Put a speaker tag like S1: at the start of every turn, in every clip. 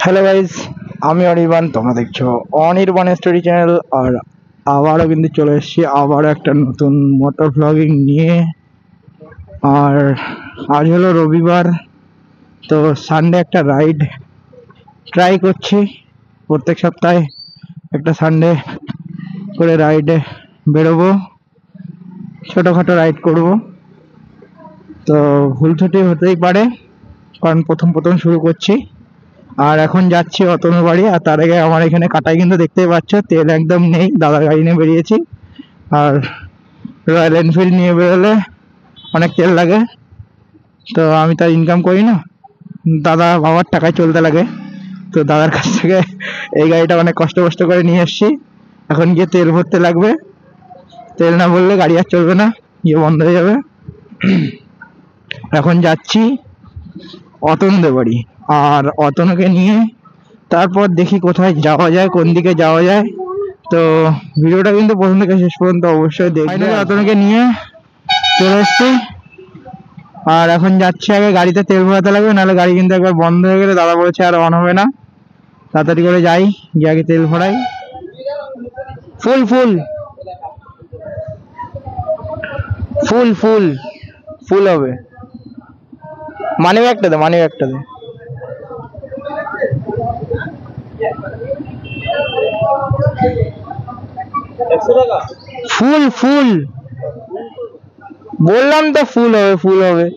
S1: Hello guys, আমি অনির্বাণ, তোমরা দেখছো অনির্বাণ স্টোরি চ্যানেল। আর আবারও কিন্তু চলে এসেছি আবারও একটা নতুন মোটর ব্লগিং নিয়ে। আর আজ হলো রবিবার, তো সানডে একটা রাইড ট্রাই করছি। প্রত্যেক সপ্তাহে একটা সানডে করে রাইডে বেরোবো, ছোটোখাটো রাইড করব। তো ভুল ত্রুটি হতেই পারে, কারণ প্রথম প্রথম শুরু করছি। আর এখন যাচ্ছি অতনুর বাড়ি। আর তার আগে আমার এখানে কাটাই কিন্তু দেখতেই পাচ্ছ, তেল একদম নেই, দাদার গাড়ি নিয়ে বেরিয়েছি। আর রয়্যাল এনফিল্ড নিয়ে বেরোলে অনেক তেল লাগে, তো আমি তার ইনকাম করি না, দাদা বাবার টাকায় চলতে লাগে। তো দাদার কাছ থেকে এই গাড়িটা অনেক কষ্ট করে নিয়ে এসেছি। এখন গিয়ে তেল ভরতে লাগবে, তেল না ভরলে গাড়ি আর চলবে না, গিয়ে বন্ধ হয়ে যাবে। এখন যাচ্ছি অতনুদের বাড়ি, আর অতনুকে নিয়ে তারপর দেখি কোথায় যাওয়া যায়, কোন দিকে যাওয়া যায়। তো ভিডিওটা কিন্তু প্রথম থেকে শেষ পর্যন্ত অবশ্যই দেখবে। অতনুকে নিয়ে চলে এসছি, আর এখন যাচ্ছি। আগে গাড়িতে তেল ভরাতে লাগবে, নাহলে গাড়ি কিন্তু একবার বন্ধ হয়ে গেলে দাদা বলেছে আর অন হবে না। তাড়াতাড়ি করে যাই, গিয়ে আগে তেল ভরাই। ফুল ফুল ফুল ফুল ফুল হবে। মানি ব্যাগটা দে, মানি ব্যাগটা দে। ফুল ফুল বললাম তো, ফুল হবে, ফুল হবে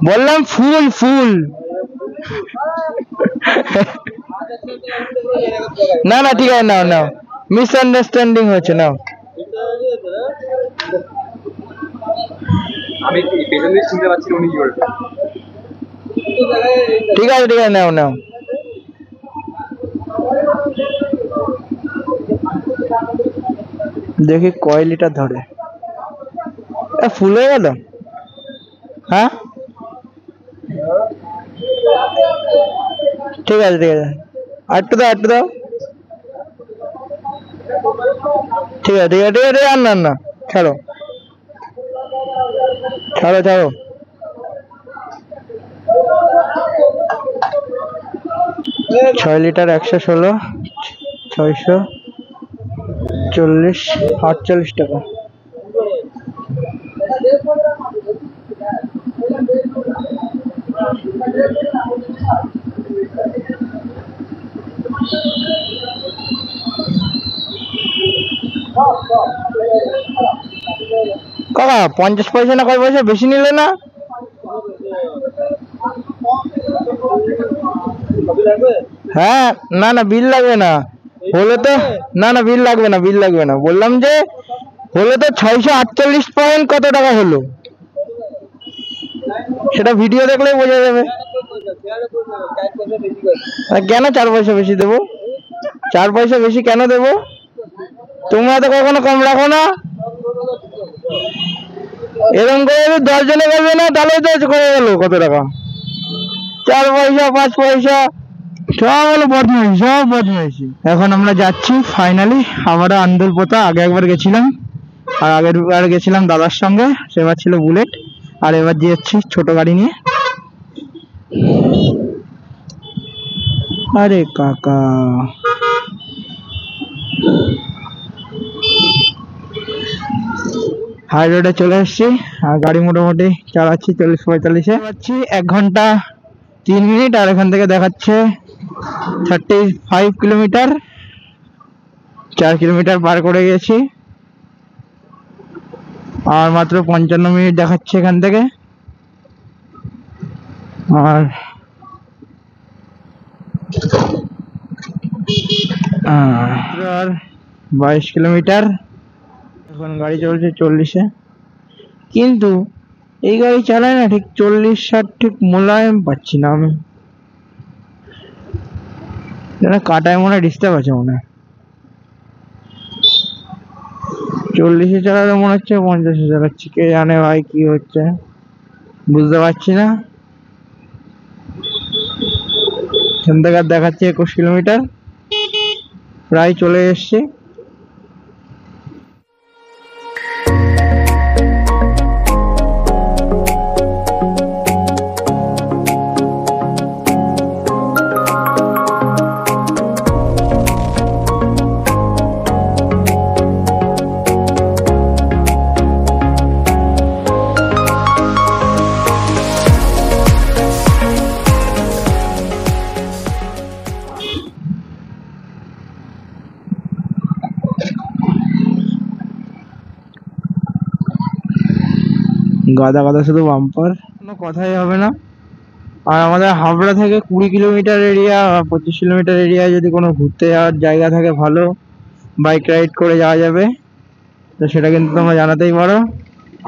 S1: বললাম, ফুল ফুল। না না, ঠিক আছে, নাও নাও, মিসআন্ডারস্ট্যান্ডিং হচ্ছে, নাও। ঠিক আছে ঠিক আছে, নাও নাও। দেখি কয় লিটার ধরে। ফুল হয়ে গেল। হ্যাঁ ঠিক আছে ঠিক আছে, আটটু দাও, আটটু দাও। ঠিক আছে ঠিক আছে ঠিক আছে, আর না না, ছাড়ো ছাড়ো ছাড়ো। 6 লিটার 116, 640, 48 টাকা। কাকা 50 পয়সা না কয় পয়সা বেশি নিলে না? হ্যাঁ, না না বিল লাগবে না, হলে তো, না না বিল লাগবে না, বিল লাগবে না। বললাম যে হলে তো 648 পয়েন্ট কত টাকা হলো, সেটা ভিডিও দেখলেই বোঝা যাবে। কেন 4 পয়সা বেশি দেবো? 4 পয়সা বেশি কেন দেবো? তোমরা তো কখনো কম রাখো না। এরকম করে 10 জনে বলবে না, তাহলে তো করে গেল কত টাকা। 4 পয়সা 5 পয়সা সব হলো বদমাইশি, সব বদমাইশি। এখন আমরা যাচ্ছি ফাইনালি আবারও আন্দুলপোতা। আগে একবার গেছিলাম, আর আগের বার গেছিলাম দাদার সঙ্গে, সেবার ছিল বুলেট। আর এবার যাচ্ছি ছোট গাড়ি নিয়ে। আরে কাকা, হাই রোডে চলে এসেছি, আর গাড়ি মোটামুটি চালাচ্ছি 40-45-এ যাচ্ছি। 1 ঘন্টা 3 মিনিট। আর এখান থেকে দেখাচ্ছে 35 কিলোমিটার, 4 কিলোমিটার পার করে গেছি। আর মাত্র 55 মিনিট দেখাচ্ছে এখান থেকে। আর 22 কিলোমিটার। এখন গাড়ি চলছে 40-এ, কিন্তু এই গাড়ি চালায় না ঠিক 40-60 ঠিক মোলায়েম পাচ্ছি না আমি। কাটায় মনে হয় ডিস্টার্ব আছে, মনে হয় 40-এ চালালে মনে হচ্ছে 50-এ চালাচ্ছি। কে জানে ভাই কি হচ্ছে, বুঝতে পারছি না। এখান থেকে দেখাচ্ছে 21 কিলোমিটার, প্রায় চলে এসছি। গাদা গাদা শুধু বাম্পার, কোনো কথাই হবে না। আর আমাদের হাবড়া থেকে 20 কিলোমিটার এরিয়া, 25 কিলোমিটার এরিয়ায় যদি কোনো ঘুরতে যাওয়ার জায়গা থাকে ভালো, বাইক রাইড করে যাওয়া যাবে, তো সেটা কিন্তু তোমরা জানাতেই পারো।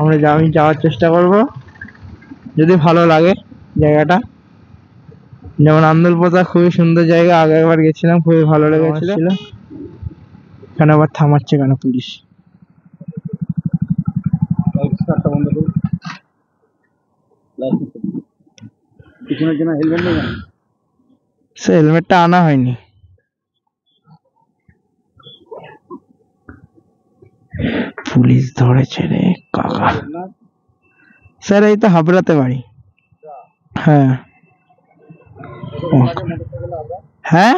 S1: আমি যাওয়ার চেষ্টা করব যদি ভালো লাগে জায়গাটা। যেমন আন্দুলপোতা খুবই সুন্দর জায়গা, আগে একবার গেছিলাম, খুবই ভালো লেগেছিল। এখানে আবার থামাচ্ছে কেন পুলিশ? সে হেলমেটটা আনা হয়নি। পুলিশ ধরেছে রে কাকা। স্যার এই তো হাবড়াতে বাড়ি। হ্যাঁ হ্যাঁ,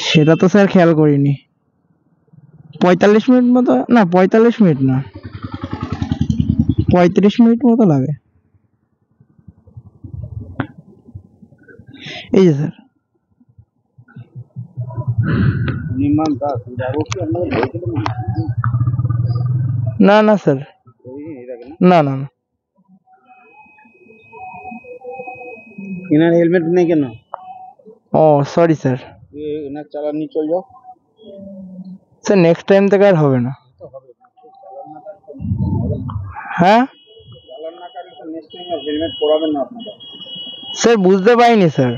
S1: সেটা তো স্যার খেয়াল করিনি। 45 মিনিট মতো, না 45 মিনিট না, 35 মিনিট মতো লাগে। এই যে স্যার না না স্যার, না না না।
S2: इन्हें हेलमेट नहीं करना।
S1: ও সরি স্যার।
S2: ये इन्हें चालान नहीं चल जाओ
S1: স্যার নেক্সট টাইম থেকে আর হবে না। হ্যাঁ
S2: चालान ना करने तो नेक्स्ट टाइम हेलमेट পরাবেন না আপনারা।
S1: স্যার বুঝতে পারিনি স্যার।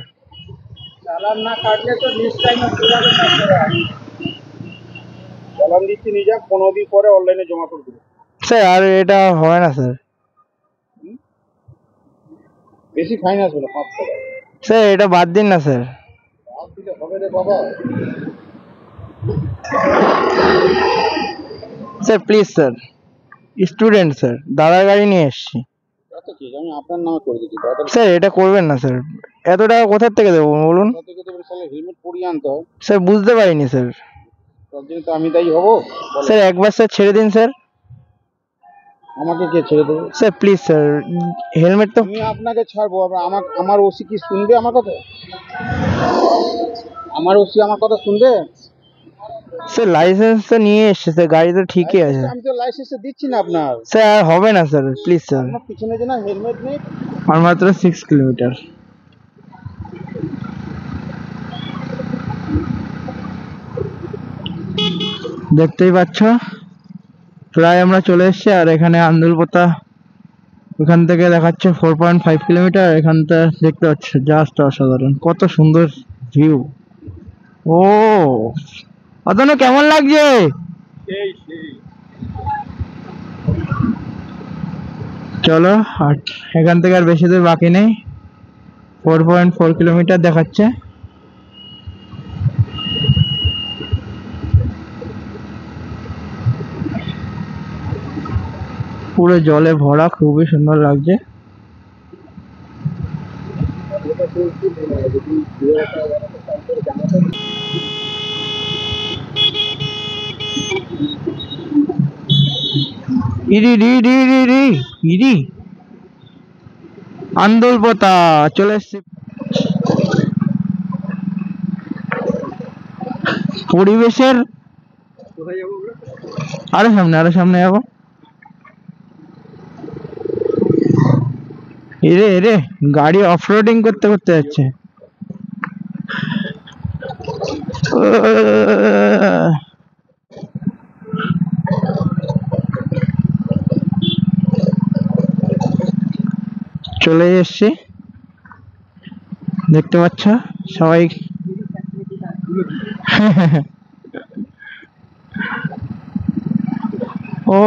S2: চালান না কাটলে তো নেক্সট টাইম পরাবেন না আপনারা। চালান দিতে নিয়ে যা, 15 দিন পরে অনলাইনে জমা করে দেব।
S1: স্যার আর এটা হয় না স্যার।
S2: বেশি ফাইন আসবে না, 5 টাকা।
S1: স্যার এটা বাদ দিন না স্যার।
S2: বাদ দিলে হবে রে বাবা।
S1: Sir please sir, student sir, দাদার গাড়ি নিয়ে এসেছি।
S2: আচ্ছা ঠিক আছে, আমি আপনার নামে করে দিচ্ছি দাদা।
S1: স্যার এটা করবেন না স্যার, এত টাকা কোথা থেকে দেবো বলুন?
S2: কোথা থেকে দেবেন? তাহলে হেলমেট পরিয়ে আনতে হয়।
S1: স্যার বুঝতে পারিনি স্যার।
S2: তার জন্য তো আমি দায়ী হব।
S1: স্যার একবার স্যার ছেড়ে দিন স্যার।
S2: আমাকে কে ছেড়ে দেবে?
S1: স্যার প্লিজ স্যার, হেলমেট তো।
S2: আমি আপনাকে ছাড়বো, আমার ওসি কি শুনবে আমার কথা? আমার ওসি আমার কথা শুনবে?
S1: স্যার লাইসেন্স তো নিয়ে এসছে স্যার, গাড়ি তো ঠিকই আছে।
S2: আমি তো লাইসেন্স দিচ্ছি না আপনার।
S1: স্যার আর হবে না স্যার, প্লিজ স্যার।
S2: আপনার পিছনে যে না হেলমেট নেই।
S1: আর মাত্র 6 কিলোমিটার। দেখতেই পাচ্ছ প্রায় আমরা চলে এসেছি। আর এখানে আন্দুলপোতা, এখান থেকে দেখাচ্ছে 4.5 কিলোমিটার। এখানটা দেখতে পাচ্ছ জাস্ট অসাধারণ, কত সুন্দর ভিউ। ও অতনু কেমন লাগছে? চলো, আর এখান থেকে আর বেশি দূর বাকি নেই, 4.4 কিলোমিটার দেখাচ্ছে। পুরো জলে ভরা, খুবই সুন্দর লাগছে। আন্দুলপোতা চলে এসছি। পরিবেশের আরো সামনে যাবো। এরে গাড়ি অফরোডিং করতে করতে যাচ্ছে। চলে এসছি, দেখতে পাচ্ছ সবাই। ও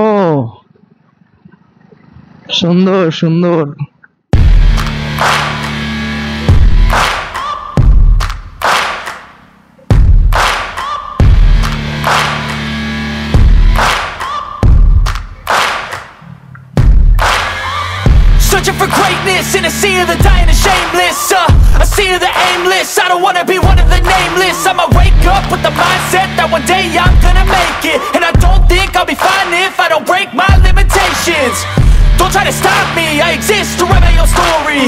S1: সুন্দর সুন্দর।
S3: Searching for greatness in a sea of the dying and shameless, a sea of the aimless. I don't wanna be one of the nameless. I'ma wake up with the mindset that one day I'm gonna make it. And I don't think I'll be fine if I don't break my limitations. Don't try to stop me, I exist to write my own story.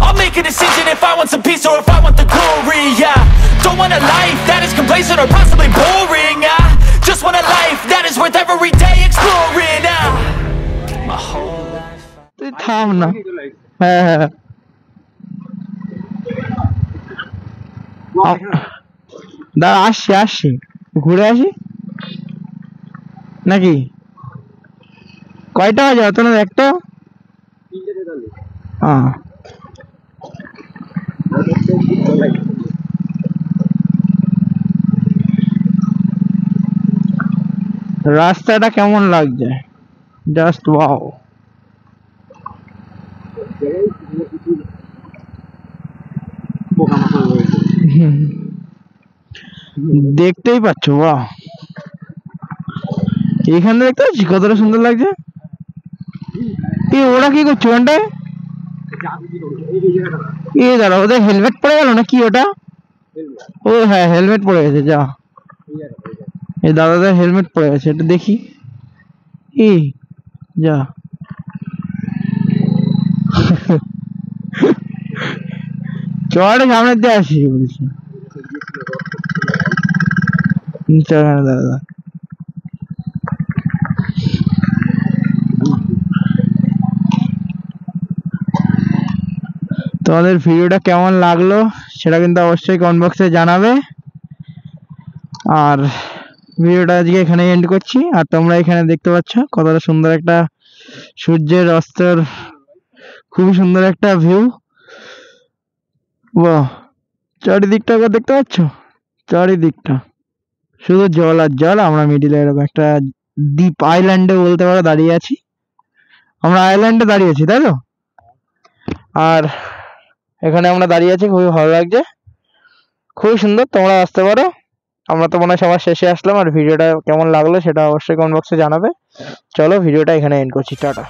S3: I'll make a decision if I want some peace or if I want the glory. Yeah, don't want a life that is complacent or possibly boring. I just want a life that is worth every day exploring. My whole life.
S1: তুই থাম না। হ্যাঁ হ্যাঁ দাঁড়া আসছি আসছি ঘুরে আসি নাকি কয়টা বাজে অত না একটা রাস্তাটা কেমন লাগছে জাস্ট ওয়াও দেখতেই পাচ্ছ বাহ এখানে দেখতে পাচ্ছি কতটা সুন্দর লাগছে ওরা কি করছে ওখানটায় দাঁড়া ওদের হেলমেট পরে গেল না কি ওটা ও হ্যাঁ হেলমেট পরে গেছে যা এই দাদাদের হেলমেট পরে গেছে এটা দেখি যা চড়ে সামনে দিয়ে আসি বলছি দাদা তোমাদের ভিডিওটা কেমন লাগলো সেটা কিন্তু অবশ্যই কমেন্ট বক্সে জানাবে আর ভিডিওটা আজকে এখানে এন্ড করছি আর তোমরা এখানে দেখতে পাচ্ছ কতটা সুন্দর একটা সূর্যের অস্তের খুবই সুন্দর একটা ভিউ বাহ চারিদিকটা দেখতে পাচ্ছ চারিদিকটা শুধু জল আর জল আমরা মিডিলে এরকম একটা দ্বীপ আইল্যান্ডে বলতে পারো দাঁড়িয়ে আছি আমরা আইল্যান্ডে দাঁড়িয়ে আছি তাই তো আর এখানে আমরা দাঁড়িয়ে আছি খুবই ভালো লাগছে খুবই সুন্দর তোমরা আসতে পারো আমরা তো মনে হয় সবার শেষে আসলাম আর ভিডিওটা কেমন লাগলো সেটা অবশ্যই কমেন্ট বক্সে জানাবে চলো ভিডিওটা এখানে এন্ড করছি টাটা